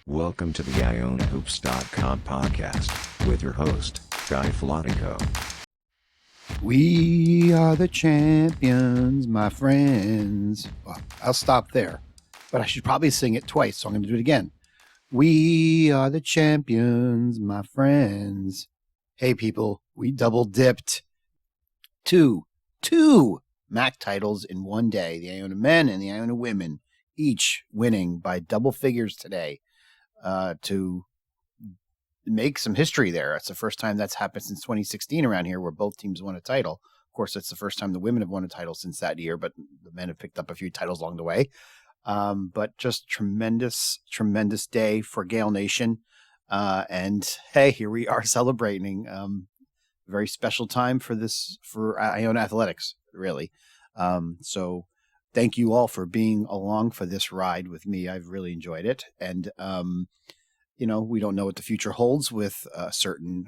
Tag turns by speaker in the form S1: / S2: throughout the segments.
S1: Welcome to the IonaHoops.com podcast with your host, Guy Flottico.
S2: We are the champions, my friends. Well, I'll stop there, but I should probably sing it twice, so I'm going to do it again. We are the champions, my friends. Hey, people, we double dipped. Two MAAC titles in one day. The Iona men and the Iona women, each winning by double figures today to make some history there. It's the first time that's happened since 2016 around here, where both teams won a title. Of course, it's the first time the women have won a title since that year, but the men have picked up a few titles along the way. But just tremendous day for Gale Nation. And hey, here we are celebrating. Very special time for Iona athletics, really. So thank you all for being along for this ride with me. I've really enjoyed it. And, we don't know what the future holds with a certain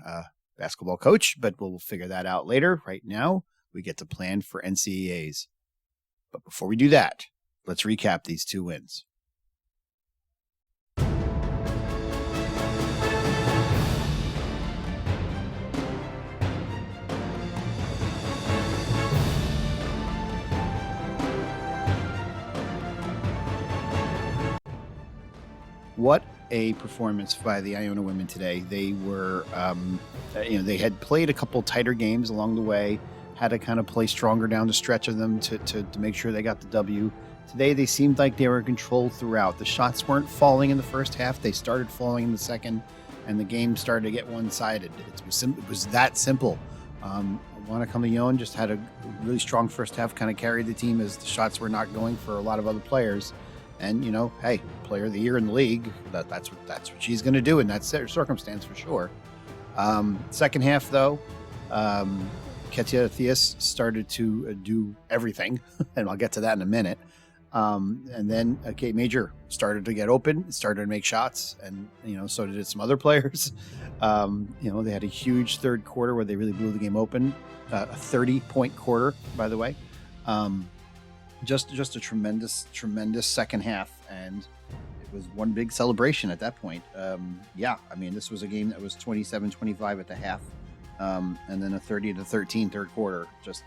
S2: basketball coach, but we'll figure that out later. Right now, we get to plan for NCAAs. But before we do that, let's recap these two wins. What a performance by the Iona women today. They were, they had played a couple tighter games along the way, had to kind of play stronger down the stretch of them to make sure they got the W. Today, they seemed like they were controlled throughout. The shots weren't falling in the first half. They started falling in the second, and the game started to get one-sided. It was that simple. Wanakamayon just had a really strong first half, kind of carried the team as the shots were not going for a lot of other players. And, hey, player of the year in the league, that's what she's going to do in that circumstance for sure. Second half, though, Ketia Theus started to do everything, and I'll get to that in a minute. And then Kate Major started to get open, started to make shots, and, so did some other players. They had a huge third quarter where they really blew the game open, a 30-point quarter, by the way. Just a tremendous second half, and it was one big celebration at that point. This was a game that was 27-25 at the half, and then a 30-13 third quarter. Just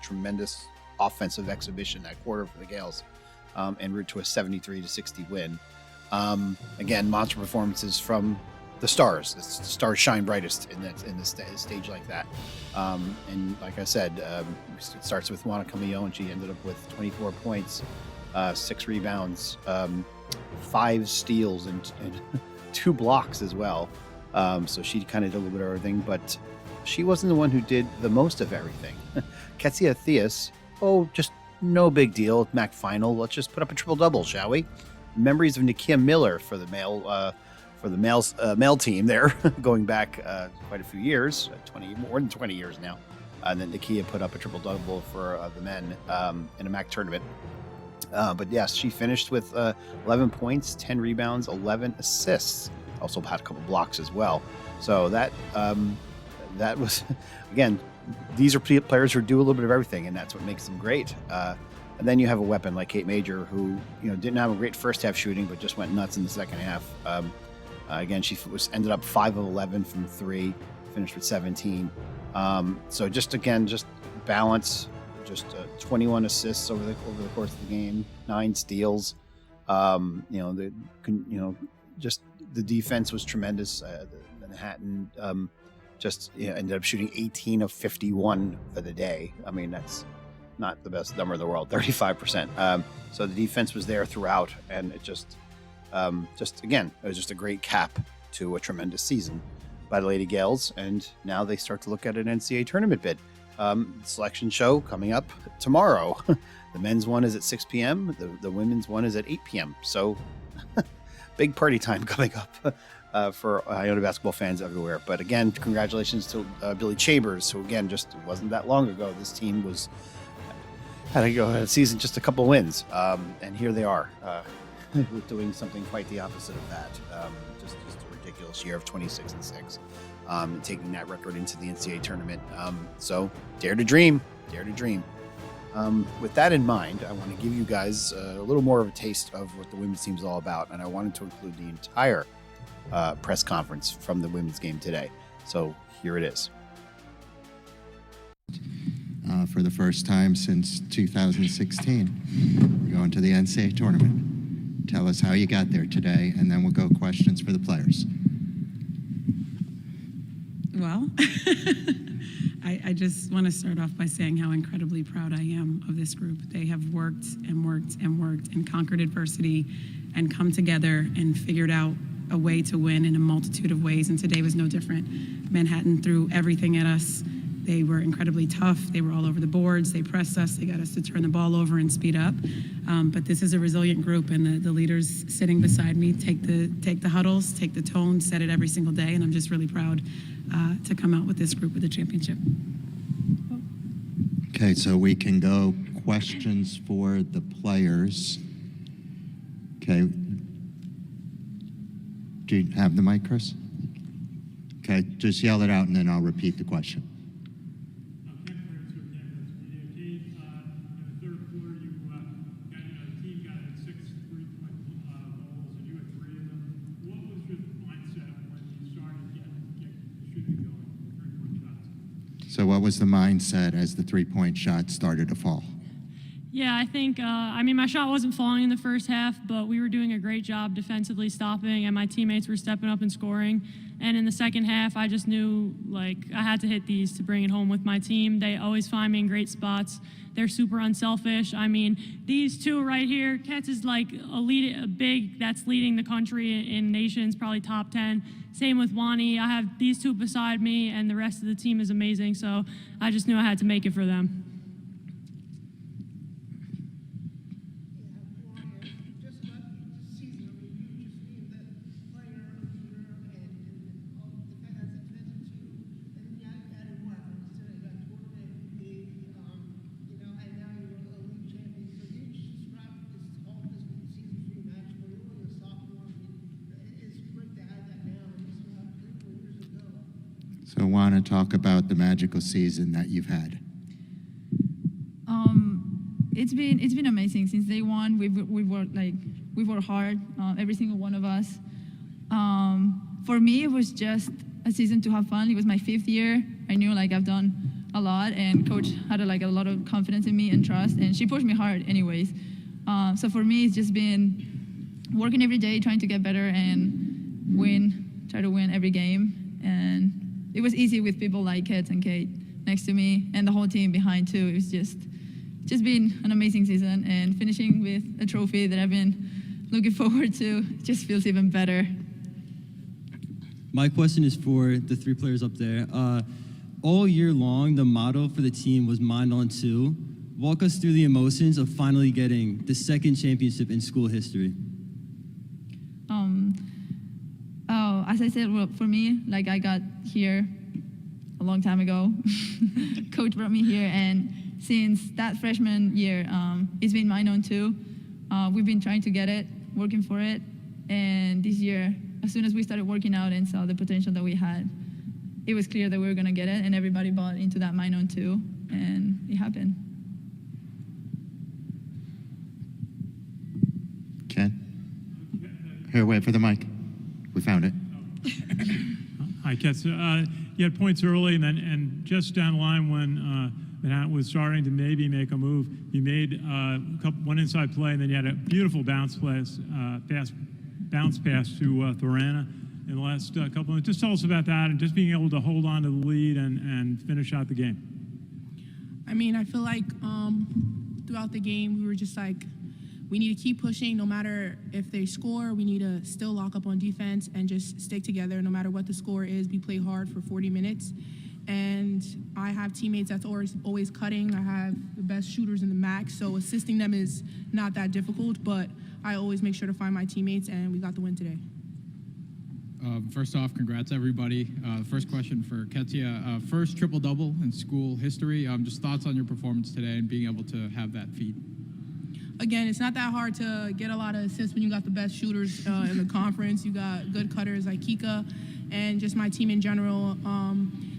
S2: tremendous offensive exhibition that quarter for the Gales, en route to a 73-60 win. Again, monster performances from the stars. The stars shine brightest in the stage like that. And like I said, it starts with Wanakamayo, and she ended up with 24 points, 6 rebounds, 5 steals, and 2 blocks as well. So she kind of did a little bit of everything, but she wasn't the one who did the most of everything. Ketia Theus, just no big deal. MAAC final. Let's just put up a triple-double, shall we? Memories of Nakia Miller for the male team there, going back quite a few years, more than 20 years now. And then Nakia put up a triple-double for the men in a MAAC tournament. But yes, she finished with 11 points, 10 rebounds, 11 assists. Also had a couple blocks as well. So that was, again, these are players who do a little bit of everything, and that's what makes them great. And then you have a weapon like Kate Major, who didn't have a great first half shooting, but just went nuts in the second half. Again, she ended up 5 of 11 from 3, finished with 17. So just balance, 21 assists over the course of the game, 9 steals. Just the defense was tremendous. The Manhattan ended up shooting 18 of 51 for the day. I mean, that's not the best number in the world, 35%. So the defense was there throughout, and it it was just a great cap to a tremendous season by the Lady Gales, and now they start to look at an NCAA tournament bid. Selection show coming up tomorrow. The men's one is at 6 p.m. The women's one is at 8 p.m. So big party time coming up for Iona basketball fans everywhere. But again, congratulations to Billy Chambers, who again, it wasn't that long ago. This team had a season, just a couple wins, and here they are. Doing something quite the opposite of that. Just a ridiculous year of 26-6, taking that record into the NCAA tournament. So dare to dream. With that in mind, I want to give you guys a little more of a taste of what the women's team is all about, and I wanted to include the entire press conference from the women's game today. So here it is.
S3: For the first time since 2016, you're going to the MAAC Tournament. Tell us how you got there today, and then we'll go questions for the players.
S4: Well, I just want to start off by saying how incredibly proud I am of this group. They have worked and worked and worked and conquered adversity and come together and figured out a way to win in a multitude of ways, and today was no different. Manhattan threw everything at us. They were incredibly tough. They were all over the boards. They pressed us. They got us to turn the ball over and speed up. But this is a resilient group, and the leaders sitting beside me take the huddles, take the tone, set it every single day, and I'm just really proud to come out with this group with a championship.
S3: Okay, so we can go questions for the players. Okay. Do you have the mic, Chris? Okay, just yell it out and then I'll repeat the question. So what was the mindset as the three-point shot started to fall?
S5: Yeah, I think, my shot wasn't falling in the first half, but we were doing a great job defensively stopping, and my teammates were stepping up and scoring. And in the second half, I just knew, I had to hit these to bring it home with my team. They always find me in great spots. They're super unselfish. These two right here, Ketz is a big that's leading the country in nations, probably top 10. Same with Wani. I have these two beside me, and the rest of the team is amazing, so I just knew I had to make it for them.
S3: So I want to talk about the magical season that you've had.
S6: It's been amazing since day one. We've worked hard, every single one of us. For me, it was just a season to have fun. It was my 5th year. I knew I've done a lot, and coach had a lot of confidence in me and trust, and she pushed me hard anyways. So for me, it's just been working every day, trying to get better and try to win every game. And it was easy with people like Ketz and Kate next to me and the whole team behind too. It was just been an amazing season, and finishing with a trophy that I've been looking forward to just feels even better.
S7: My question is for the 3 players up there. All year long, the motto for the team was Mind on 2. Walk us through the emotions of finally getting the 2nd championship in school history.
S6: As I said, well, for me, I got here a long time ago. Coach brought me here, and since that freshman year, it's been mine on 2. We've been trying to get it, working for it, and this year, as soon as we started working out and saw the potential that we had, it was clear that we were going to get it, and everybody bought into that mine on 2, and it happened.
S3: Ken? Here, wait for the mic. We found it.
S8: Hi, Ketz. You had points early, and just down the line when Manhattan was starting to maybe make a move, you made one inside play, and then you had a beautiful bounce pass to Thorana in the last couple of minutes. Just tell us about that, and just being able to hold on to the lead and finish out the game.
S9: I feel like throughout the game, we were just we need to keep pushing. No matter if they score, we need to still lock up on defense and just stick together. No matter what the score is, we play hard for 40 minutes. And I have teammates that's always cutting. I have the best shooters in the MAAC, so assisting them is not that difficult, but I always make sure to find my teammates, and we got the win today.
S10: First off, congrats, everybody. First question for Ketia. First triple-double in school history. Just thoughts on your performance today and being able to have that feat.
S9: Again, it's not that hard to get a lot of assists when you got the best shooters in the conference. You got good cutters like Kika and just my team in general.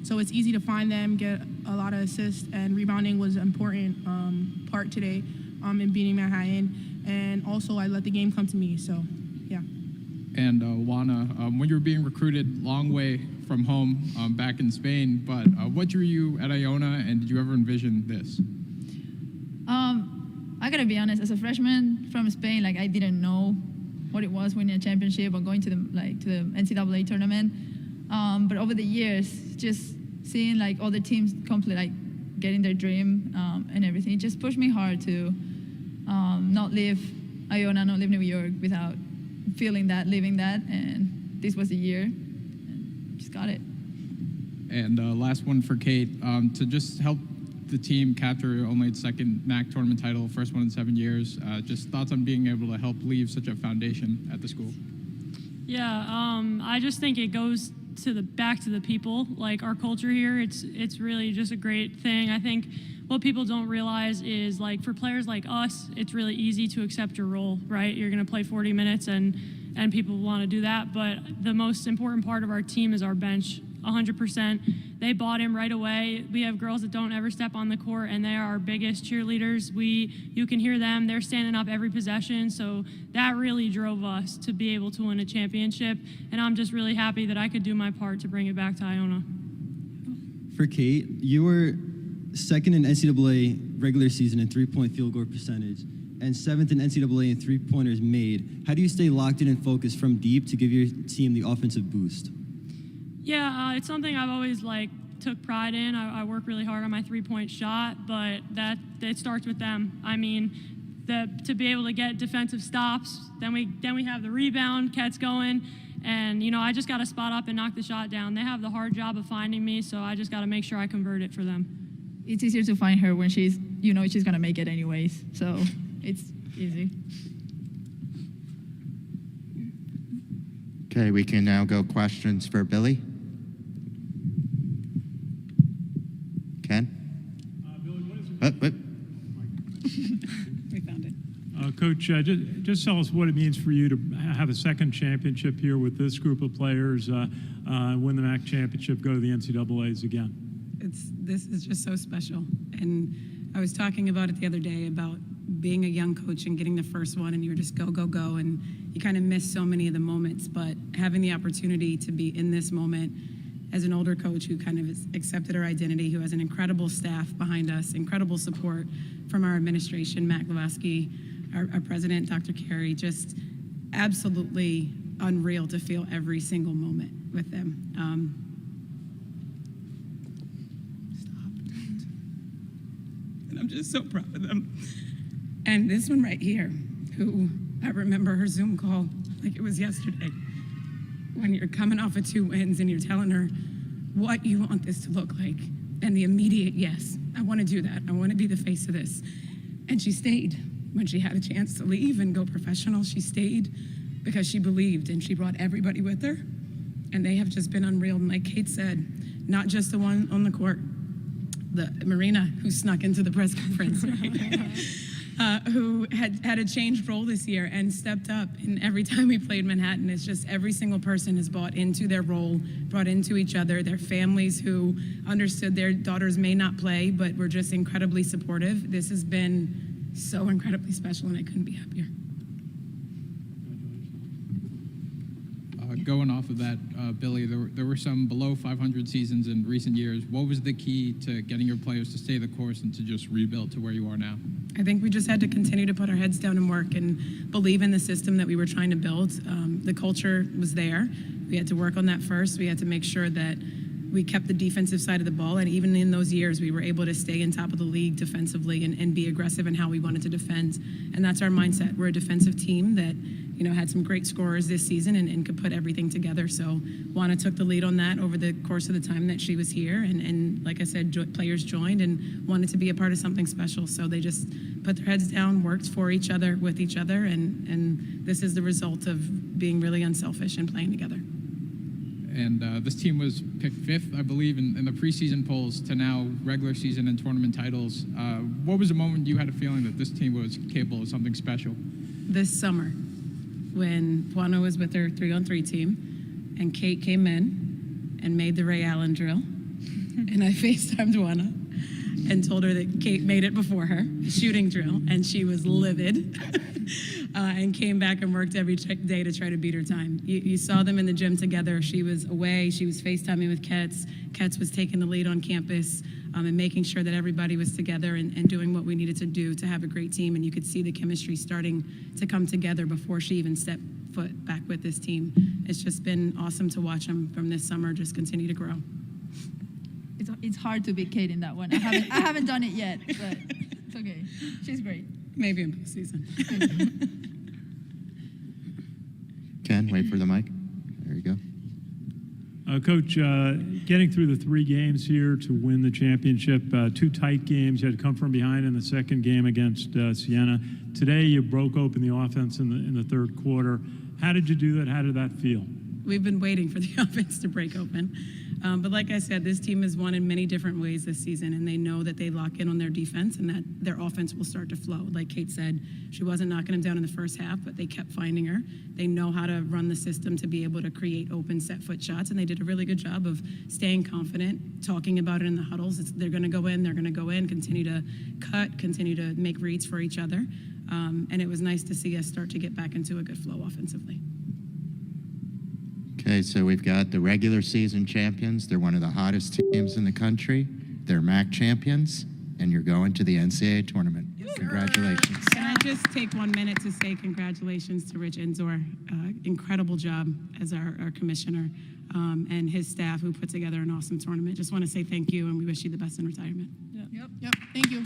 S9: So it's easy to find them, get a lot of assists, and rebounding was an important part today in beating Manhattan. And also, I let the game come to me. So, yeah.
S10: And Juana, when you were being recruited long way from home back in Spain, but what drew you at Iona, and did you ever envision this?
S6: I gotta be honest. As a freshman from Spain, like I didn't know what it was winning a championship or going to the NCAA tournament. But over the years, just seeing like other teams complete like getting their dream and everything, it just pushed me hard to not leave Iona, not leave New York without feeling that, living that. And this was the year, and just got it.
S10: And last one for Kate, to just help the team capture only its second MAAC tournament title, first one in 7 years. Just thoughts on being able to help leave such a foundation at the school.
S5: Yeah, I just think it goes back to the people. Like our culture here, it's really just a great thing. I think what people don't realize is like for players like us, it's really easy to accept your role, right? You're gonna play 40 minutes and people want to do that, but the most important part of our team is our bench. 100%. They bought him right away. We have girls that don't ever step on the court, and they are our biggest cheerleaders. You can hear them. They're standing up every possession, so that really drove us to be able to win a championship, and I'm just really happy that I could do my part to bring it back to Iona.
S7: For Kate, you were second in NCAA regular season in three-point field goal percentage and seventh in NCAA in three-pointers made. How do you stay locked in and focused from deep to give your team the offensive boost?
S5: Yeah, it's something I've always took pride in. I work really hard on my three-point shot, but that starts with them. I mean, to be able to get defensive stops, then we have the rebound, Ket's going, and I just got to spot up and knock the shot down. They have the hard job of finding me, so I just got to make sure I convert it for them.
S6: It's easier to find her when she's gonna make it anyways, so it's easy.
S3: Okay, we can now go questions for Billy. Ken?
S8: Billy, what is
S4: We found it.
S8: Coach, just tell us what it means for you to have a second championship here with this group of players, win the MAAC championship, go to the NCAAs again.
S4: This is just so special. And I was talking about it the other day about being a young coach and getting the first one, and you're just go, go, go, and you kind of miss so many of the moments. But having the opportunity to be in this moment as an older coach who kind of has accepted our identity, who has an incredible staff behind us, incredible support from our administration, Matt Glowacki, our president, Dr. Carey, just absolutely unreal to feel every single moment with them. And I'm just so proud of them. And this one right here, who I remember her Zoom call like it was yesterday, when you're coming off of 2 wins and you're telling her what you want this to look like, and the immediate yes, I want to do that. I want to be the face of this. And she stayed. When she had a chance to leave and go professional, she stayed because she believed, and she brought everybody with her. And they have just been unreal. And like Kate said, not just the one on the court, the Marina who snuck into the press conference, who had a changed role this year and stepped up. And every time we played Manhattan, it's just every single person has bought into their role, brought into each other, their families who understood their daughters may not play, but were just incredibly supportive. This has been so incredibly special, and I couldn't be happier.
S10: Going off of that, Billy, there were some below 500 seasons in recent years. What was the key to getting your players to stay the course and to just rebuild to where you are now?
S4: I think we just had to continue to put our heads down and work and believe in the system that we were trying to build. The culture was there. We had to work on that first. We had to make sure that we kept the defensive side of the ball, and even in those years, we were able to stay in top of the league defensively and be aggressive in how we wanted to defend. And that's our mindset. We're a defensive team that had some great scorers this season and could put everything together. So Juana took the lead on that over the course of the time that she was here. And like I said, players joined and wanted to be a part of something special. So they just put their heads down, worked for each other, with each other. And this is the result of being really unselfish and playing together.
S10: And this team was picked 5th, I believe, in the preseason polls to now regular season and tournament titles. What was the moment you had a feeling that this team was capable of something special?
S4: This summer, when Juana was with her 3-on-3 team, and Kate came in and made the Ray Allen drill, and I FaceTimed Juana and told her that Kate made it before her, shooting drill, and she was livid and came back and worked every day to try to beat her time. You saw them in the gym together. She was away. She was FaceTiming with Ketz. Ketz was taking the lead on campus and making sure that everybody was together and doing what we needed to do to have a great team. And you could see the chemistry starting to come together before she even stepped foot back with this team. It's just been awesome to watch them from this summer just continue to grow.
S6: It's hard to beat Kate in that one. I haven't done it yet, but it's okay. She's great.
S4: Maybe in postseason.
S3: Ken, wait for the mic. There you go.
S8: Coach, getting through the 3 games here to win the championship, 2 tight games. You had to come from behind in the second game against Siena. Today, you broke open the offense in the third quarter. How did you do that? How did that feel?
S4: We've been waiting for the offense to break open. But like I said, this team has won in many different ways this season, and they know that they lock in on their defense and that their offense will start to flow. Like Kate said, she wasn't knocking them down in the first half, but they kept finding her. They know how to run the system to be able to create open set foot shots, and they did a really good job of staying confident, talking about it in the huddles. They're going to go in, continue to cut, continue to make reads for each other. And it was nice to see us start to get back into a good flow offensively.
S3: Okay, so we've got the regular season champions. They're one of the hottest teams in the country. They're MAAC champions, and you're going to the NCAA tournament. Congratulations.
S4: Can I just take 1 minute to say congratulations to Rich Inzor. Incredible job as our commissioner and his staff who put together an awesome tournament. Just want to say thank you, and we wish you the best in retirement.
S9: Yep. Thank you.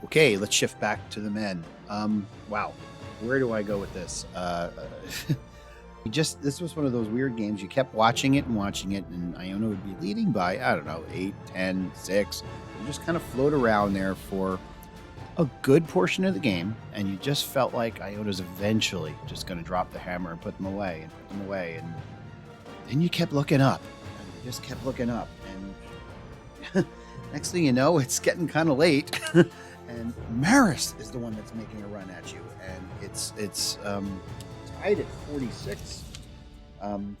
S2: Okay, let's shift back to the men. Wow, where do I go with this? This was one of those weird games. You kept watching it, and Iona would be leading by, I don't know, 8, 10, 6. You just kind of float around there for a good portion of the game, and you just felt like Iona's eventually just going to drop the hammer and put them away, and then you kept looking up, and you just kept looking up, and next thing you know, it's getting kind of late. And Marist is the one that's making a run at you, and it's tied at 46. And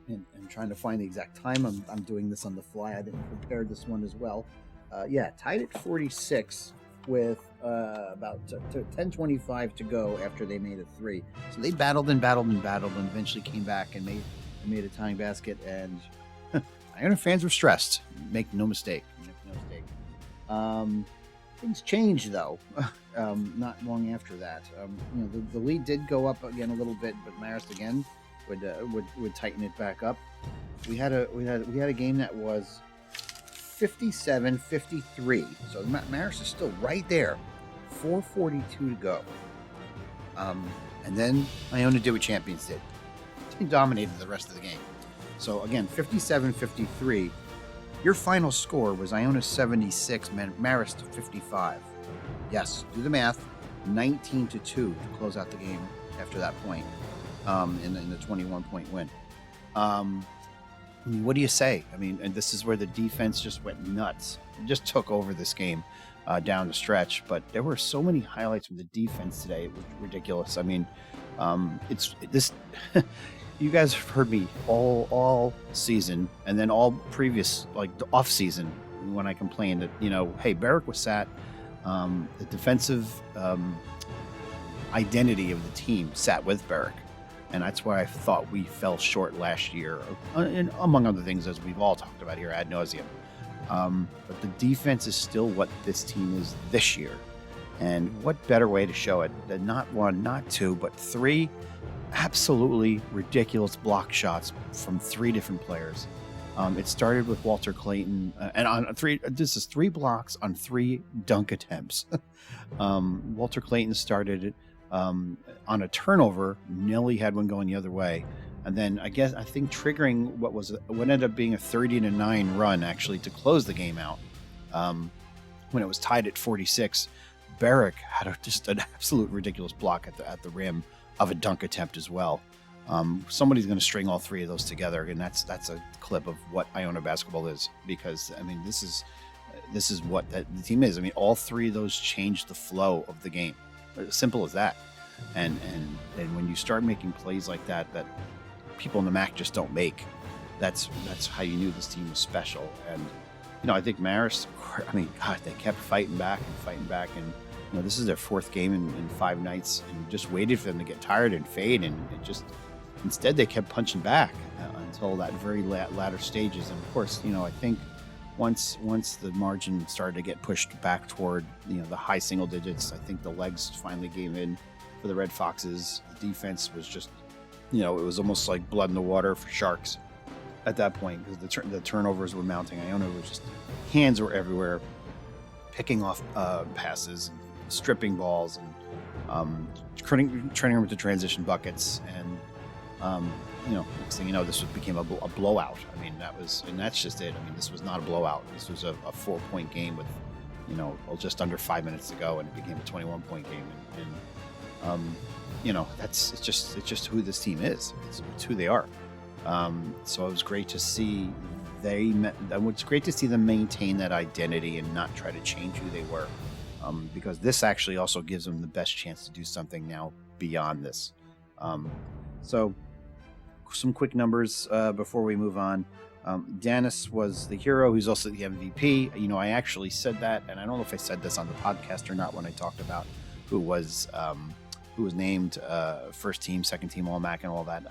S2: I'm trying to find the exact time. I'm doing this on the fly. I didn't prepare this one as well. Tied at 46 with about 10:25 to go after they made a 3. So they battled and eventually came back and made a tying basket. And Iona fans were stressed. Make no mistake. Things changed, though, not long after that. The lead did go up again a little bit, but Marist again would tighten it back up. We had a game that was 57-53, so Marist is still right there. 4:42 to go, and then Iona did what champions did. They dominated the rest of the game. So again, 57-53. Your final score was Iona 76, Marist 55. Yes, do the math. 19-2 to close out the game after that point in the 21-point win. What do you say? I mean, and this is where the defense just went nuts. It just took over this game down the stretch. But there were so many highlights from the defense today. It was ridiculous. I mean, it's this. You guys have heard me all season, and then all previous, like the off season, when I complained that hey, Barrick was sat. The defensive identity of the team sat with Barrick, and that's why I thought we fell short last year, and among other things, as we've all talked about here ad nauseum. But the defense is still what this team is this year, and what better way to show it than not 1, not 2, but 3 absolutely ridiculous block shots from 3 different players. It started with Walter Clayton, and on 3. This is 3 blocks on 3 dunk attempts. Walter Clayton started it on a turnover. Nelly had one going the other way, and then I think triggering what ended up being a 30-9 run actually to close the game out. When it was tied at 46, Barrick had just an absolute ridiculous block at the rim of a dunk attempt as well. Somebody's going to string all 3 of those together, and that's a clip of what Iona basketball is, because I mean this is what the team is. I mean, all 3 of those changed the flow of the game. Simple as that. and when you start making plays like that people in the MAAC just don't make, that's how you knew this team was special. And I think Marist, God, they kept fighting back, and this is their fourth game in 5 nights, and just waited for them to get tired and fade, and instead they kept punching back until that very latter stages. And of course, I think once the margin started to get pushed back toward the high single digits, I think the legs finally gave in for the Red Foxes. The defense was just, it was almost like blood in the water for sharks at that point, because the turnovers were mounting. Iona was just, hands were everywhere, picking off passes, and stripping balls, and training them into transition buckets, and next thing you know, this became a blowout. That's just it. This was not a blowout. This was a 4-point game with, just under 5 minutes to go, and it became a 21-point game. It's just who this team is. It's who they are. So it was great to see it's great to see them maintain that identity and not try to change who they were, because this actually also gives them the best chance to do something now beyond this. So some quick numbers before we move on. Danis was the hero. He's also the MVP. I actually said that, and I don't know if I said this on the podcast or not when I talked about who was named first team, second team All-MAAC and all that.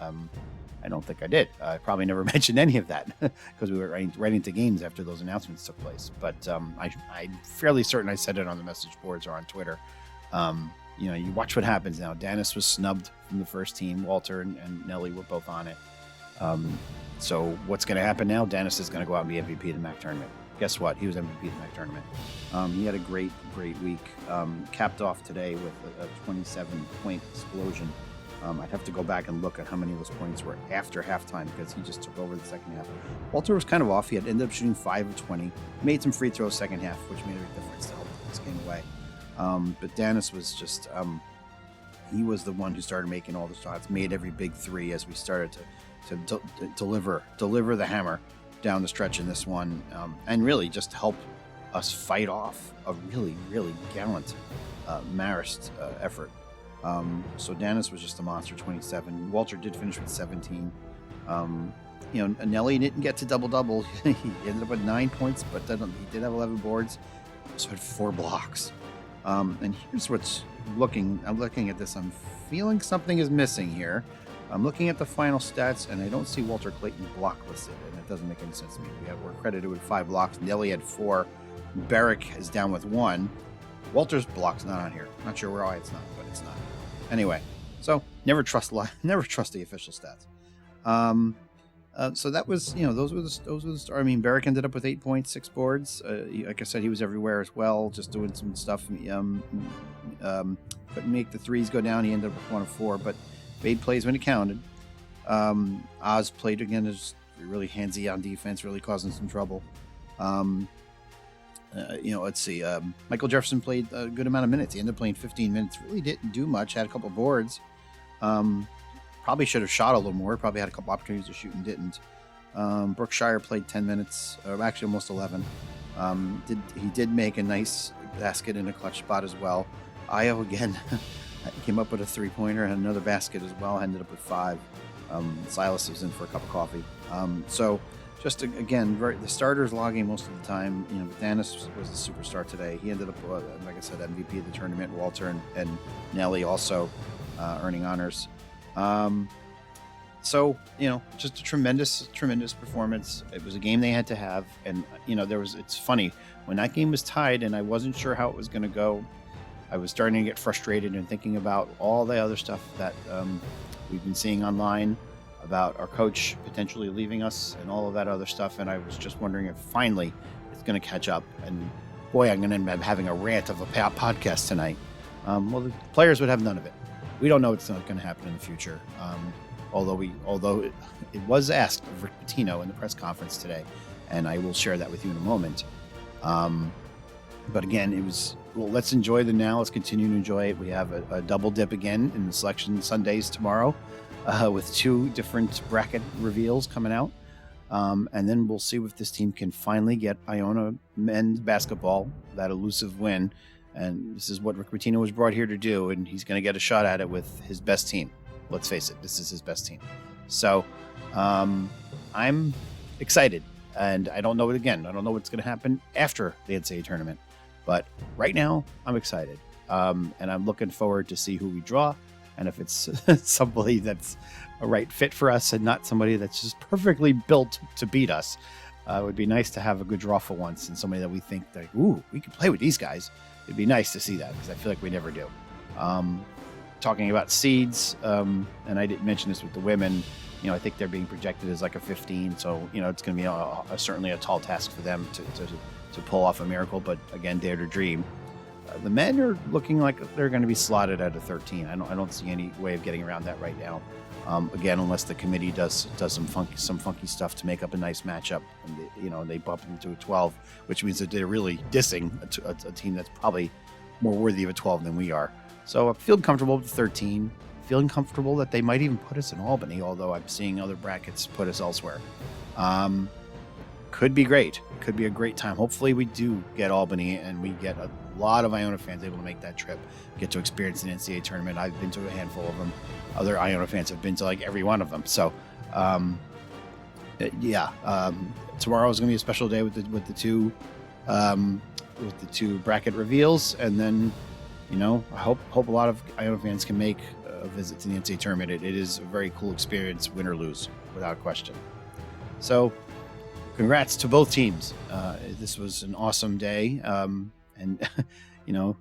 S2: I don't think I did. I probably never mentioned any of that because we were right into games after those announcements took place. But I'm fairly certain I said it on the message boards or on Twitter. You watch what happens now. Danis was snubbed from the first team. Walter and Nelly were both on it. So what's going to happen now? Danis is going to go out and be MVP of the MAAC tournament. Guess what? He was MVP of the MAAC tournament. He had a great week. Capped off today with a 27-point explosion. I'd have to go back and look at how many of those points were after halftime, because he just took over the second half. Walter was kind of off. He had ended up shooting 5 of 20. Made some free throws second half, which made a big difference to help this game away. But Danis was just, he was the one who started making all the shots, made every big three as we started to deliver the hammer down the stretch in this one, and really just help us fight off a really, really gallant Marist effort. So Danis was just a monster, 27. Walter did finish with 17. Nelly didn't get to double-double. He ended up with 9 points, but he did have 11 boards. Also had 4 blocks. And here's I'm looking at this. I'm feeling something is missing here. I'm looking at the final stats, and I don't see Walter Clayton block listed, and it doesn't make any sense to me. We're credited with 5 blocks. Nelly had 4. Barrick is down with 1. Walter's block's not on here. Not sure why it's not, but it's not. Anyway, so never trust the official stats. So that was, those were the stars. Barrick ended up with 8 points, 6 boards. Like I said, he was everywhere as well, just doing some stuff. Couldn't make the threes go down. He ended up with 1 of 4, but made plays when it counted. Oz played again, as really handsy on defense, really causing some trouble. Let's see. Michael Jefferson played a good amount of minutes. He ended up playing 15 minutes. Really didn't do much. Had a couple boards. Probably should have shot a little more. Probably had a couple opportunities to shoot and didn't. Brookshire played 10 minutes, or actually almost 11. He did make a nice basket in a clutch spot as well. Io again came up with a 3-pointer and another basket as well. Ended up with 5. Silas was in for a cup of coffee. So just again, the starters logging most of the time. But Danis was the superstar today. He ended up, like I said, MVP of the tournament. Walter and Nelly also earning honors. So just a tremendous performance. It was a game they had to have, and it's funny when that game was tied and I wasn't sure how it was going to go. I was starting to get frustrated and thinking about all the other stuff that we've been seeing online about our coach potentially leaving us and all of that other stuff, and I was just wondering if finally it's going to catch up. And boy, I'm going to end up having a rant of a podcast tonight. Well, the players would have none of it. We don't know what's going to happen in the future. Although it was asked of Rick Pitino in the press conference today, and I will share that with you in a moment. But again, it was, let's enjoy the now. Let's continue to enjoy it. We have a double dip again in the selection Sundays tomorrow, with 2 different bracket reveals coming out. And then we'll see if this team can finally get Iona men's basketball, that elusive win, And this is what Rick Pitino was brought here to do, and he's going to get a shot at it with his best team. Let's face it, this is his best team. So I'm excited, and I don't know what's going to happen after the NCAA tournament. But right now, I'm excited, and I'm looking forward to see who we draw, and if it's somebody that's a right fit for us and not somebody that's just perfectly built to beat us. It would be nice to have a good draw for once, and somebody that we think that, ooh, we can play with these guys. It'd be nice to see that, because I feel like we never do. Talking about seeds, and I didn't mention this with the women, I think they're being projected as like a 15, so it's going to be certainly a tall task for them to pull off a miracle, but again, dare to dream. The men are looking like they're going to be slotted at a 13. I don't see any way of getting around that right now. Again, unless the committee does some funky stuff to make up a nice matchup, and they bump them to a 12, which means that they're really dissing a team that's probably more worthy of a 12 than we are. So I'm feeling comfortable with 13. Feeling comfortable that they might even put us in Albany, although I'm seeing other brackets put us elsewhere. Could be great. Could be a great time. Hopefully we do get Albany and we get a lot of Iona fans able to make that trip, get to experience an NCAA tournament. I've been to a handful of them. Other Iona fans have been to like every one of them. So, tomorrow is going to be a special day with the two bracket reveals, and then I hope a lot of Iona fans can make a visit to the NCAA tournament. It is a very cool experience, win or lose, without question. So, congrats to both teams. This was an awesome day. And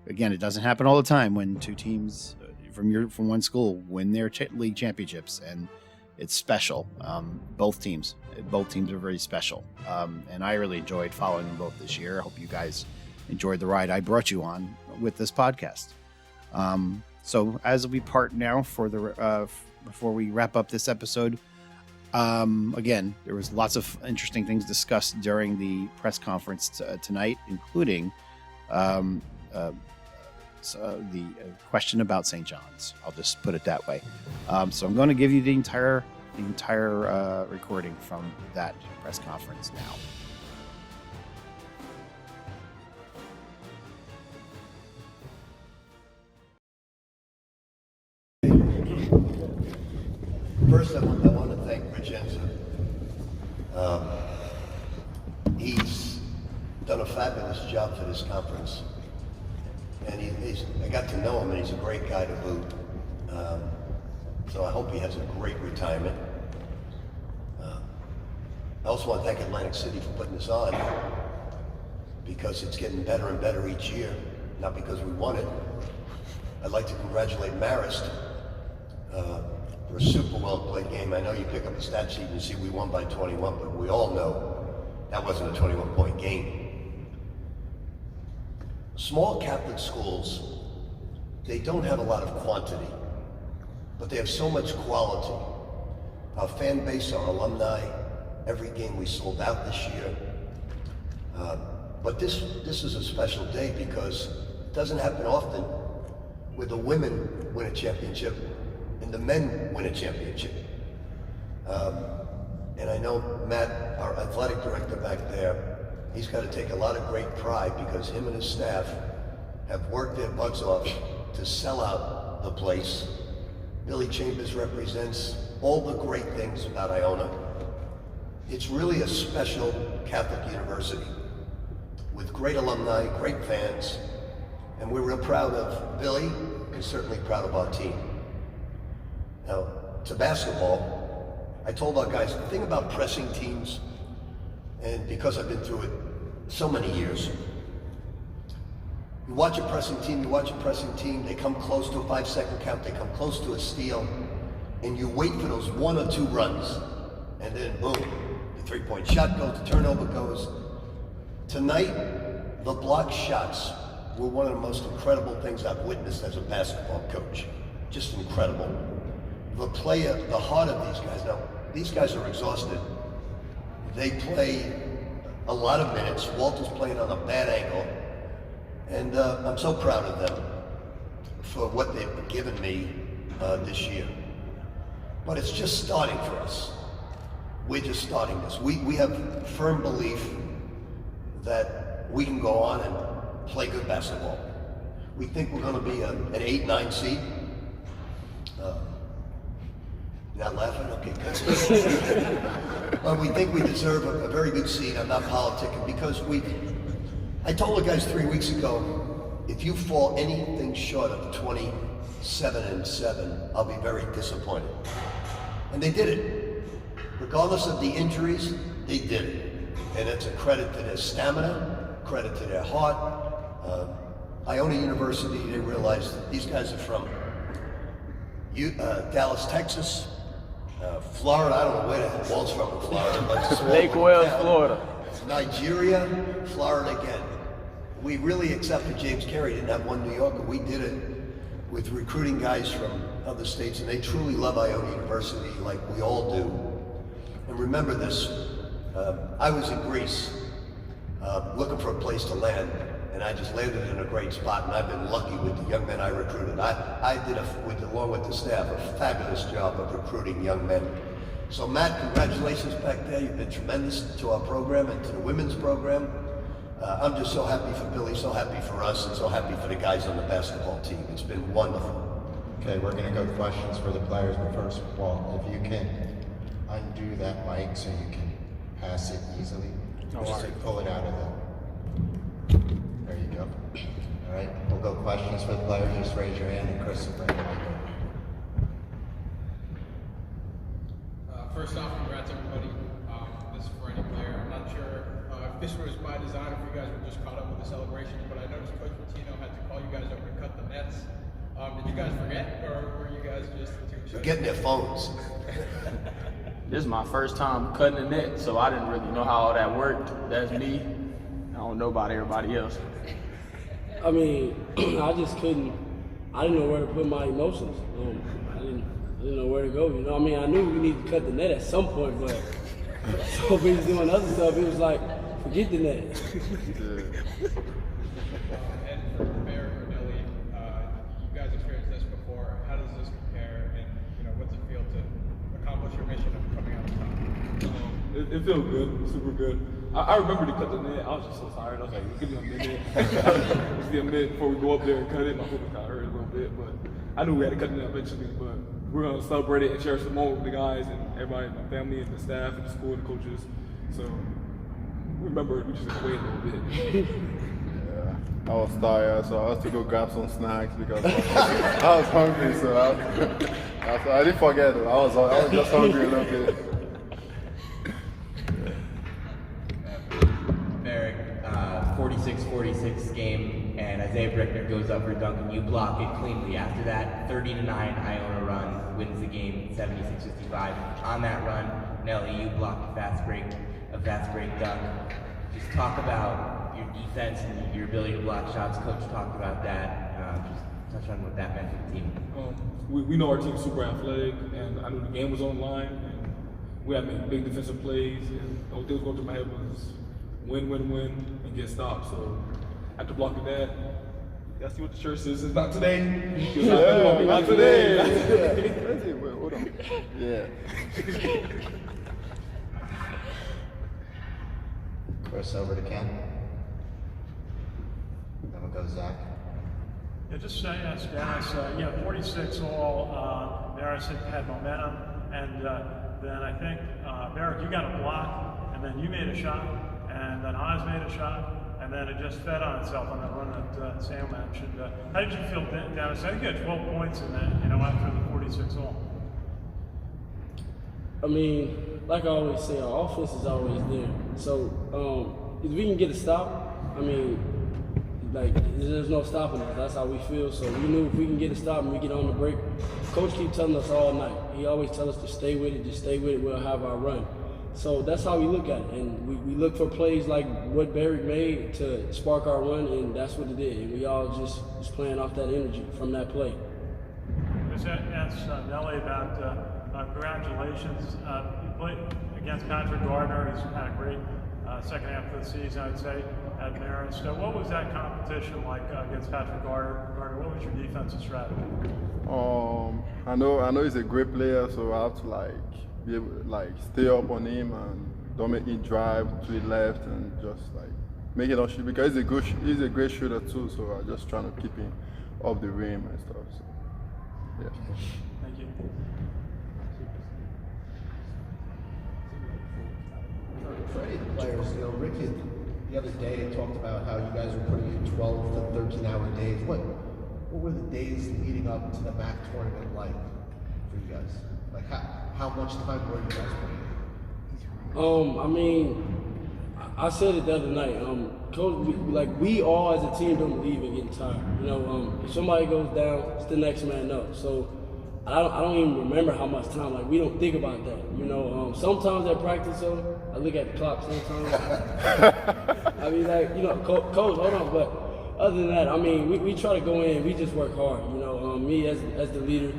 S2: again, it doesn't happen all the time when two teams from one school win their league championships, and it's special. Both teams are very special. And I really enjoyed following them both this year. I hope you guys enjoyed the ride I brought you on with this podcast. So as we part now before we wrap up this episode, again, there was lots of interesting things discussed during the press conference tonight, including the question about St. John's. I'll just put it that way. So I'm going to give you the entire recording from that press conference now.
S11: First, I want to thank Vincenzo. He's done a fabulous job for this conference, and I got to know him, and he's a great guy to boot. So I hope he has a great retirement. I also want to thank Atlantic City for putting this on, because it's getting better and better each year, not because we won it. I'd like to congratulate Marist for a super well-played game. I know you pick up the stat sheet and see we won by 21, but we all know that wasn't a 21-point game. Small Catholic schools, they don't have a lot of quantity, but they have so much quality. Our fan base, our alumni, every game we sold out this year. But this is a special day because it doesn't happen often where the women win a championship and the men win a championship. And I know Matt, our athletic director back there, he's got to take a lot of great pride because him and his staff have worked their butts off to sell out the place. Billy Chambers represents all the great things about Iona. It's really a special Catholic university with great alumni, great fans, and we're real proud of Billy and certainly proud of our team. Now, to basketball, I told our guys, the thing about pressing teams, and because I've been through it so many years, you watch a pressing team, they come close to a 5-second count, they come close to a steal, and you wait for those 1 or 2 runs, and then boom, the three-point shot goes, the turnover goes. Tonight, the block shots were one of the most incredible things I've witnessed as a basketball coach. Just incredible. The heart of these guys. Now, these guys are exhausted. They play a lot of minutes. Walter's playing on a bad ankle. And I'm so proud of them for what they've given me this year. But it's just starting for us. We're just starting this. We have firm belief that we can go on and play good basketball. We think we're going to be an 8-9 seed. You're not laughing? Okay, good. Well, we think we deserve a very good seed. I'm not politicking because I told the guys 3 weeks ago, if you fall anything short of 27-7, I'll be very disappointed. And they did it. Regardless of the injuries, they did it. And it's a credit to their stamina, credit to their heart. Iona University, they realized these guys are from Dallas, Texas, Florida. I don't know where the hell Walt's from in Florida, but it's a
S12: Lake Wales, Florida.
S11: Nigeria, Florida again. We really accepted James Carey, didn't have one New Yorker. We did it with recruiting guys from other states, and they truly love Iona University like we all do. And remember this, I was in Greece looking for a place to land, and I just landed in a great spot, and I've been lucky with the young men I recruited. I did, along with the staff, a fabulous job of recruiting young men. So Matt, congratulations back there. You've been tremendous to our program and to the women's program. I'm just so happy for Billy, so happy for us, and so happy for the guys on the basketball team. It's been wonderful.
S3: Okay, we're going to go questions for the players, but first, Walt, if you can undo that mic so you can pass it easily. Just pull it out of the... There you go. All right, we'll go questions for the players. Just raise your hand and Chris will bring the mic over.
S10: First off, congrats everybody. This is for any player. I'm not sure if this was by design, if you guys were just caught up with the celebrations, but I noticed Coach Pitino had to call you guys over to cut the nets. Did you guys forget, or were you guys just too excited?
S11: They're getting their phones.
S12: This is my first time cutting the net, so I didn't really know how all that worked. That's me. I don't know about everybody else.
S13: I mean, I just couldn't. I didn't know where to put my emotions. I didn't know where to go. You know, I mean, I knew we needed to cut the net at some point, but so we was doing other stuff. It was like, forget the net.
S10: And for Bear or Nelly, you guys experienced this before. How does this compare, and what's it feel to accomplish your mission of coming out on top?
S14: It feels good, super good. I remember to cut the net. I was just so tired. I was like, give me a minute. Just be a minute before we go up there and cut it. My foot was kind of hurt a little bit, but I knew we had to cut the net eventually. But we're gonna celebrate it and share some moment with the guys and everybody, my family and the staff and the school and the coaches. So remember, we just gonna wait a little bit.
S15: Yeah, I was tired, so I had to go grab some snacks because I was hungry. So I didn't forget. I was just hungry a little bit.
S16: Merrick, 46-46 game, and Isaiah Brickner goes up for dunk, and you block it cleanly. After that, 30-9 Iona run, wins the game 76-55. On that run, Nelly, you blocked a fast break dunk. Just talk about your defense and your ability to block shots. Coach talked about that. Just touch on what that meant for the team.
S14: We know our team's super athletic, and I knew the game was on the line, and we had to make big defensive plays, and the only thing that was going through my head was win, and get stopped. So after blocking that, y'all see what the shirt says? It's not today. Not today.
S15: Wait, hold on. Yeah.
S3: Chris, over to Ken. Then we'll go Zach.
S8: Yeah, just to ask Dennis, 46 all, Maris had momentum, and then I think, Merrick, you got a block, and then you made a shot, and then Oz made a shot, and then it just fed on itself on that run that Sam mentioned. How did you feel, Dennis? I think you had 12 points in that, after the 46 all.
S13: I mean, like I always say, our offense is always there. So if we can get a stop, I mean, there's no stopping us. That's how we feel. So we knew if we can get a stop and we get on the break, Coach keeps telling us all night. He always tells us to stay with it, just stay with it, we'll have our run. So that's how we look at it. And we look for plays like what Barrick made to spark our run, and that's what it did. And we all just playing off that energy from that play.
S8: Just ask Nelly about congratulations. You played against Patrick Gardner. He's had a great second half of the season, I'd say, at Marist. What was that competition like against Patrick Gardner? What was your defensive strategy?
S15: I know he's a great player, so I have to be able to stay up on him and don't make him drive to the left and just make it on shoot because he's a great shooter too. So I'm just trying to keep him off the rim and stuff. So, yeah.
S8: Thank you.
S17: For any of the players, Ricky the other day talked about how you guys were putting in 12 to 13-hour days. What were the days leading up to the MAAC tournament like for you guys? Like how much time were you guys putting in?
S13: I mean, I said it the other night. Coach, we all as a team don't believe in getting tired. If somebody goes down, it's the next man up. So I don't even remember how much time. Like we don't think about that. Sometimes at practice, though, I look at the clock. Sometimes I mean, coach, hold on. But other than that, I mean, we try to go in. We just work hard. Me as the leader,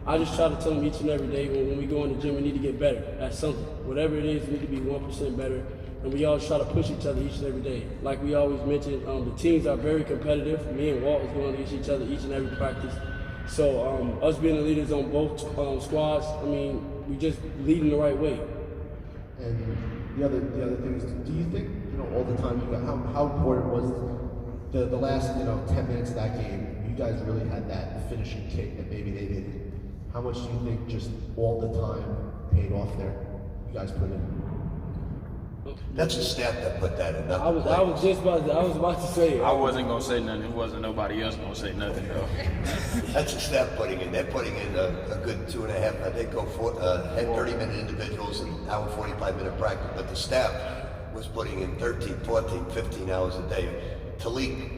S13: I just try to tell them each and every day when we go in the gym, we need to get better at something. Whatever it is, we need to be 1% better. And we always try to push each other each and every day. Like we always mention, the teams are very competitive. Me and Walt is going against each other each and every practice. So us being the leaders on both squads, I mean, we just leading the right way.
S17: And the other thing is, do you think, all the time you got, how important was the last 10 minutes of that game? You guys really had that finishing kick that maybe they didn't. How much do you think just all the time paid off there? You guys put in.
S11: That's the staff that put that in.
S13: I was about to say it.
S12: I wasn't gonna say nothing. It wasn't nobody else gonna say nothing though.
S11: That's the staff putting in. They're putting in a good 2.5. I think had 30-minute individuals and hour 45-minute practice. But the staff was putting in 13, 14, 15 hours a day. Talik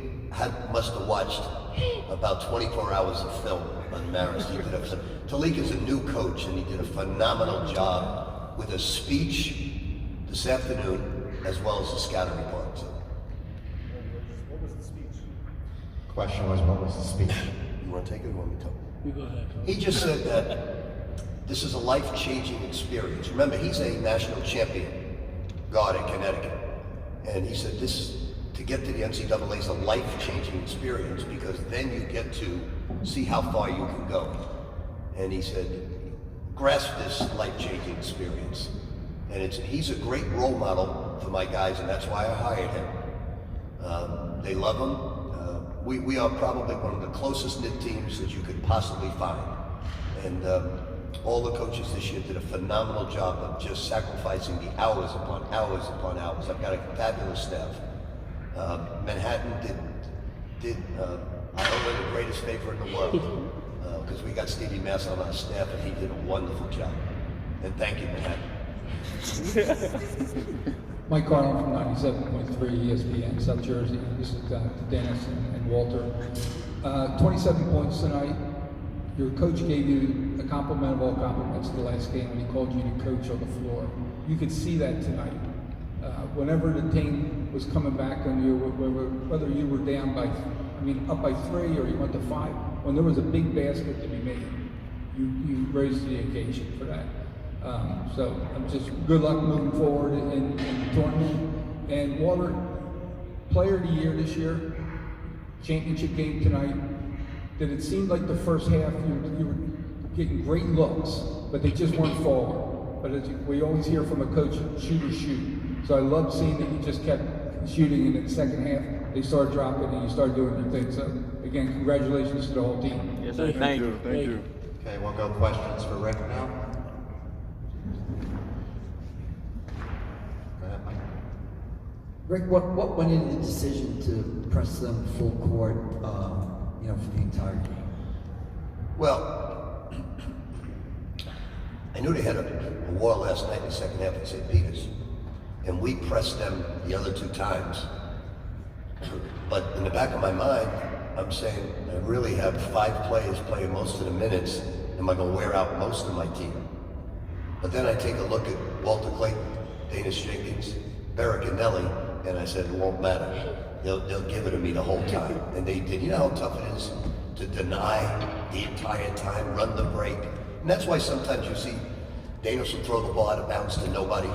S11: must have watched about 24 hours of film on Maris. Talik is a new coach, and he did a phenomenal job with a speech this afternoon, as well as the scouting report. So.
S17: What was the speech? Question was, what was the speech?
S11: You want to take it or want me to?
S13: You go ahead.
S11: He just said that this is a life-changing experience. Remember, he's a national champion guard in Connecticut. And he said to get to the NCAA is a life-changing experience because then you get to see how far you can go. And he said, grasp this life-changing experience. And he's a great role model for my guys, and that's why I hired him. They love him. We are probably one of the closest knit teams that you could possibly find. And all the coaches this year did a phenomenal job of just sacrificing the hours upon hours upon hours. I've got a fabulous staff. Manhattan did I don't know, the greatest favor in the world because we got Stevie Mass on our staff, and he did a wonderful job. And thank you, Manhattan.
S18: Mike Carlin from 97.3 ESPN, South Jersey. This is to Dennis and Walter. 27 points tonight. Your coach gave you a compliment of all compliments the last game when he called you to coach on the floor. You could see that tonight. Whenever the team was coming back on you, whether you were down by, up by 3 or you went to 5, when there was a big basket to be made, you raised the occasion for that. So I'm just good luck moving forward in the tournament. And Walter, player of the year this year, championship game tonight. Did it seem like the first half you were getting great looks, but they just weren't falling? But as we always hear from a coach, shoot or shoot. So I love seeing that you just kept shooting, and in the second half they started dropping and you started doing your thing. So again, congratulations to the whole team.
S12: Yes, sir. Thank you.
S15: Thank you.
S17: Okay, we'll go questions for Rick now.
S19: Rick, what went into the decision to press them full court, for the entire game?
S11: Well, I knew they had a war last night in the second half at St. Peter's, and we pressed them the other 2 times. But in the back of my mind, I'm saying I really have 5 players playing most of the minutes. Am I going to wear out most of my team? But then I take a look at Walter Clayton, Danish Jenkins, Barrick and Nelly, and I said, it won't matter. They'll give it to me the whole time. And they did. You know how tough it is to deny the entire time, run the break? And that's why sometimes you see Daniels will throw the ball out of bounds to nobody.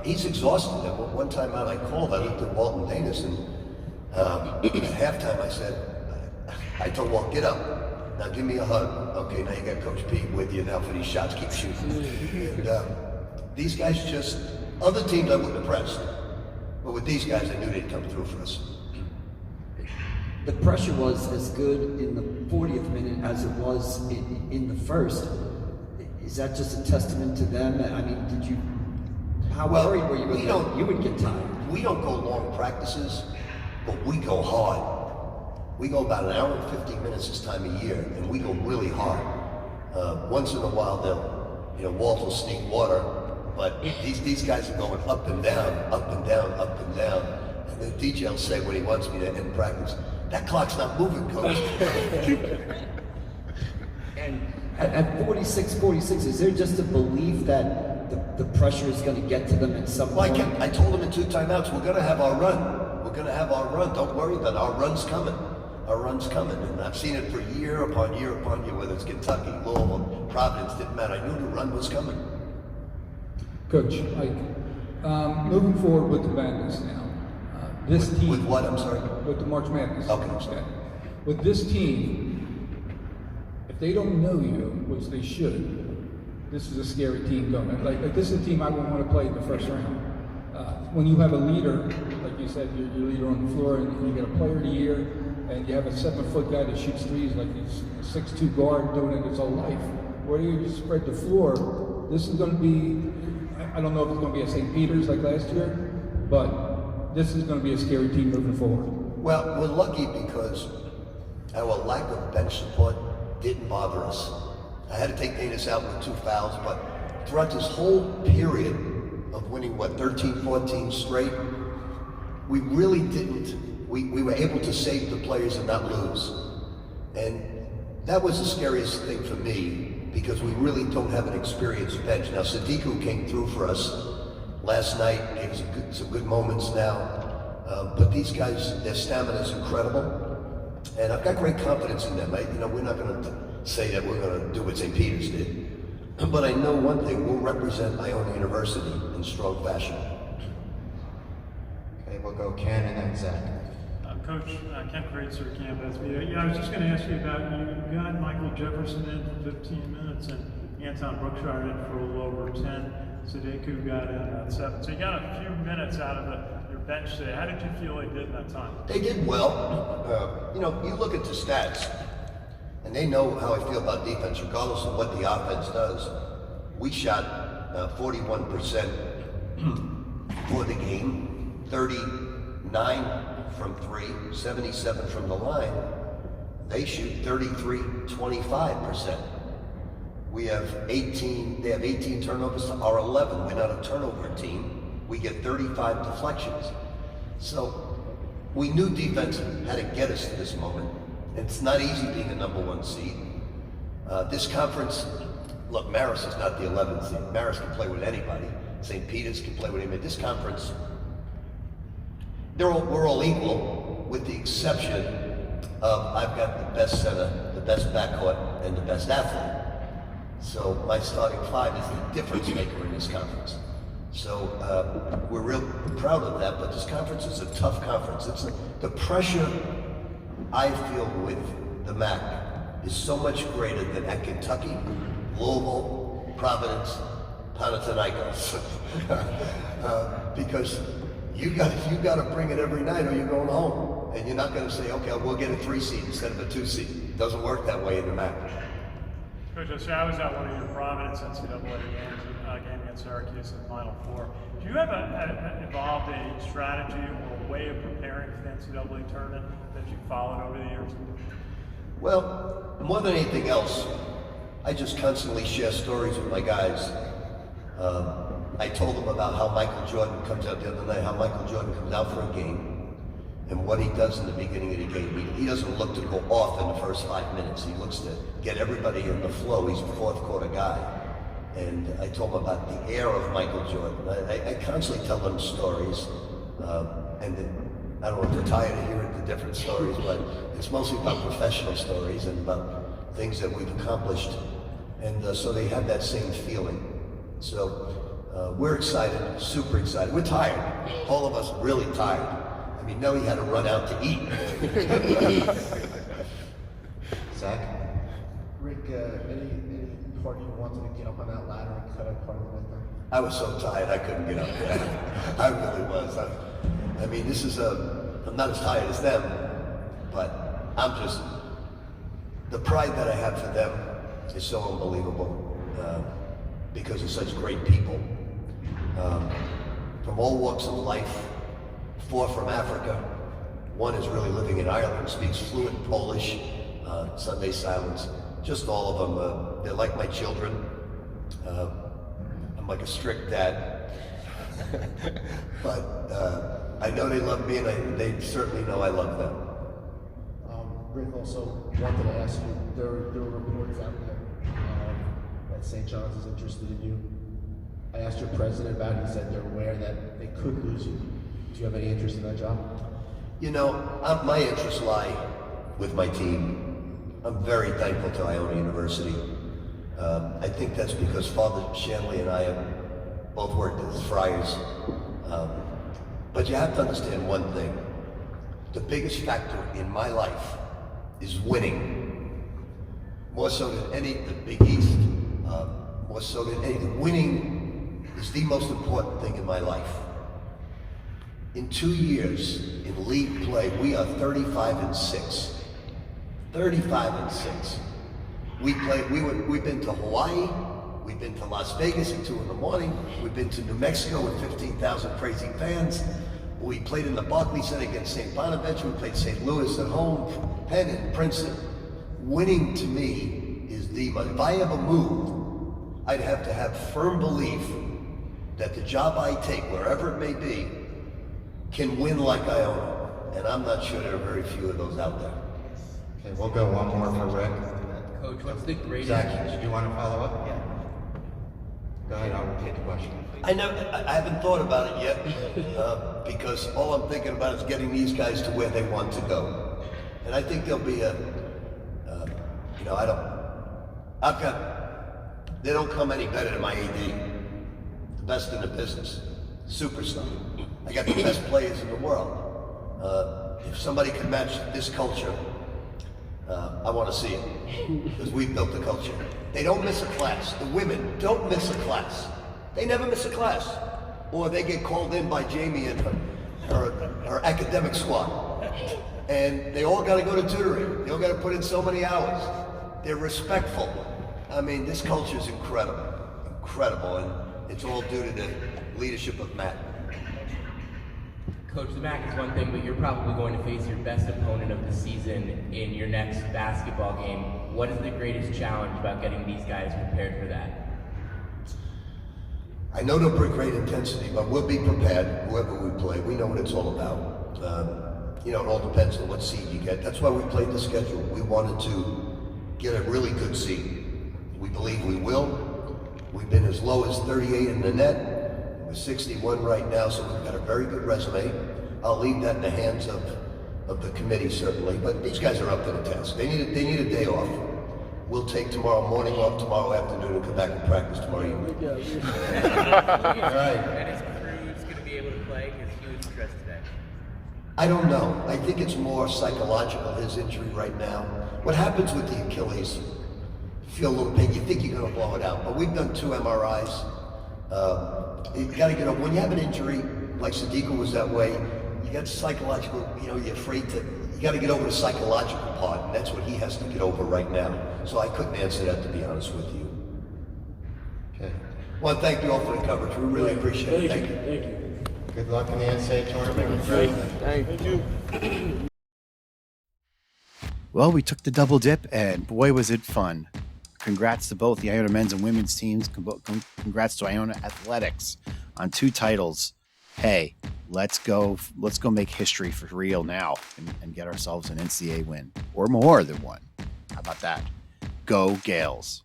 S11: He's exhausted. And one time out I called, I looked at Walton Danis, and at halftime I told Walt, get up. Now give me a hug. Okay, now you got Coach Pete with you now for these shots. Keep shooting. And, these guys just, other teams I wouldn't have pressed. But with these guys, I knew they'd come through for us.
S19: The pressure was as good in the 40th minute as it was in the first. Is that just a testament to them? I mean, how worried were you? You would get tired.
S11: We don't go long practices, but we go hard. We go about an hour and 15 minutes this time of year, and we go really hard. Once in a while, Walt will sneak water, but these guys are going up and down, up and down, up and down. And the DJ will say when he wants me to end practice, "That clock's not moving, coach."
S19: And at 46, is there just a belief that the pressure is going to get to them at some point?
S11: I told them in 2 timeouts, we're going to have our run. We're going to have our run. Don't worry about it. Our run's coming. Our run's coming. And I've seen it for year upon year upon year, whether it's Kentucky, Louisville, Providence, didn't matter. I knew the run was coming.
S18: Coach, moving forward with the Madness now, this team...
S11: With what, I'm sorry?
S18: With the March Madness.
S11: Okay.
S18: With this team, if they don't know you, which they should, this is a scary team coming. Like this is a team I wouldn't want to play in the first round. When you have a leader, like you said, your leader on the floor, and you get a player of the year, and you have a 7-foot guy that shoots threes like he's a 6'2" guard doing it his whole life, where you just spread the floor, this is going to be, I don't know if it's going to be at St. Peter's like last year, but this is going to be a scary team moving forward.
S11: Well, we're lucky because our lack of bench support didn't bother us. I had to take Danis out with 2 fouls, but throughout this whole period of winning, 13, 14 straight, we really didn't. We were able to save the players and not lose. And that was the scariest thing for me because we really don't have an experienced bench. Now, Sadiku came through for us last night, gave us some good moments now. But these guys, their stamina is incredible. And I've got great confidence in them. We're not going to say that we're going to do what St. Peter's did. But I know one thing, we'll represent Iona University in strong fashion.
S3: Okay, we'll go Ken and then Zach.
S8: Coach, Ken Kreitzer, campus. I was just going to ask you about, you got Michael Jefferson in for 15 minutes and Anton Brookshire in for a little over 10. Sadiku got in at 7. So you got a few minutes out of your bench today. How did you feel they did in that time?
S11: They did well. You look at the stats, and they know how I feel about defense, regardless of what the offense does. We shot 41% for the game, 39 from 3, 77 from the line. They shoot 25%. We have 18, they have 18 turnovers to our 11. We're not a turnover team. We get 35 deflections. So we knew defense had to get us to this moment. It's not easy being a #1 seed. This conference, look, Marist is not the 11th seed. Marist can play with anybody. St. Peter's can play with anybody. This conference, we're all equal, with the exception of I've got the best center, the best backcourt, and the best athlete. So my starting 5 is the difference maker in this conference. So we're real proud of that, but this conference is a tough conference. The pressure I feel with the MAAC is so much greater than at Kentucky, Louisville, Providence, Panathinaikos. Because you got to bring it every night or you're going home. And you're not going to say, okay, we'll get a 3 seed instead of a 2 seed. It doesn't work that way in the MAAC.
S8: Coach, I was at one of your Providence NCAA games, game against Syracuse in the Final Four. Do you have evolved a strategy or a way of preparing for the NCAA tournament that you followed over the years?
S11: Well, more than anything else, I just constantly share stories with my guys. I told them about how Michael Jordan comes out the other night, how Michael Jordan comes out for a game, and what he does in the beginning of the game. He doesn't look to go off in the first 5 minutes. He looks to get everybody in the flow. He's a 4th quarter guy. And I told him about the air of Michael Jordan. I constantly tell them stories. And I don't know if they're tired of hearing the different stories, but it's mostly about professional stories and about things that we've accomplished. And so they have that same feeling. So we're excited, super excited. We're tired. All of us really tired. I mean, Nelly had to run out to eat.
S3: Zach?
S17: Rick, any part you wanted to get up on that ladder and cut out part of the window?
S11: I was so tired I couldn't get up there. I really was. I mean, I'm not as tired as them, but the pride that I have for them is so unbelievable because of such great people. From all walks of life, 4 from Africa, 1 is really living in Ireland, speaks fluent Polish, Sunday silence, just all of them. They're like my children. I'm like a strict dad. But I know they love me, and they certainly know I love them.
S17: Rick, also wanted to ask you, there were reports out there that St. John's is interested in you. I asked your president about it. He said they're aware that they could lose you. Do you have any interest in that job?
S11: You know, my interests lie with my team. I'm very thankful to Iona University. I think that's because Father Shanley and I have both worked as friars. But you have to understand one thing. The biggest factor in my life is winning. More so than the Big East, more so than anything. Winning is the most important thing in my life. In 2 years in league play, we are 35-6. 35-6. We've been to Hawaii, we've been to Las Vegas at 2 in the morning, we've been to New Mexico with 15,000 crazy fans. We played in the Barclays Center against St. Bonaventure, we played St. Louis at home, Penn and Princeton. Winning to me is if I ever moved, I'd have to have firm belief that the job I take, wherever it may be, can win like Iona. And I'm not sure there are very few of those out there.
S3: Okay, we'll go one more for Rick.
S16: Coach, what's the greatest...
S3: Zach, did you want to follow up? Yeah. Go ahead, I'll repeat the question.
S11: I haven't thought about it yet, because all I'm thinking about is getting these guys to where they want to go. And I think there'll be they don't come any better than my AD. The best in the business. Superstar. I got the best players in the world. If somebody can match this culture, I want to see it, because we've built the culture. They don't miss a class. The women don't miss a class. They never miss a class. Or they get called in by Jamie and her academic squad. And they all got to go to tutoring. They all got to put in so many hours. They're respectful. I mean, this culture is incredible. Incredible. And it's all due to the leadership of Matt.
S16: Coach, the MAAC is one thing, but you're probably going to face your best opponent of the season in your next basketball game. What is the greatest challenge about getting these guys prepared for that?
S11: I know they'll bring great intensity, but we'll be prepared, whoever we play. We know what it's all about. It all depends on what seed you get. That's why we played the schedule. We wanted to get a really good seed. We believe we will. We've been as low as 38 in the net. We're 61 right now, so we've got a very good resume. I'll leave that in the hands of the committee, certainly, but these guys are up to the task. They need a day off. We'll take tomorrow morning off, tomorrow afternoon, and come back and practice tomorrow evening.
S16: All right. And is Cruz going to be able to play? Because he was stressed today.
S11: I don't know. I think it's more psychological, his injury right now. What happens with the Achilles, you feel a little pain, you think you're going to blow it out, but we've done 2 MRIs. You got to get over, when you have an injury, like Sadiqa was that way, you got psychological, you're afraid to, you got to get over the psychological part, and that's what he has to get over right now. So I couldn't answer that, to be honest with you.
S3: Okay.
S11: Well, thank you all for the coverage. We really appreciate it. Thank you.
S13: Thank you.
S3: Good luck in the NCAA tournament.
S13: Thank you.
S2: Well, we took the double dip, and boy, was it fun. Congrats to both the Iona men's and women's teams. Congrats to Iona Athletics on 2 titles. Hey, let's go make history for real now and get ourselves an NCAA win, or more than one. How about that? Go Gales.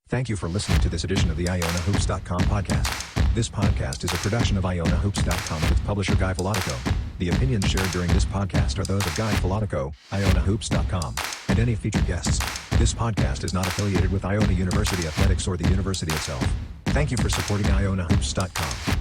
S1: Thank you for listening to this edition of the IonaHoops.com podcast. This podcast is a production of IonaHoops.com with publisher Guy Filatico. The opinions shared during this podcast are those of Guy Filatico, IonaHoops.com, and any featured guests. This podcast is not affiliated with Iona University Athletics or the university itself. Thank you for supporting IonaHoops.com.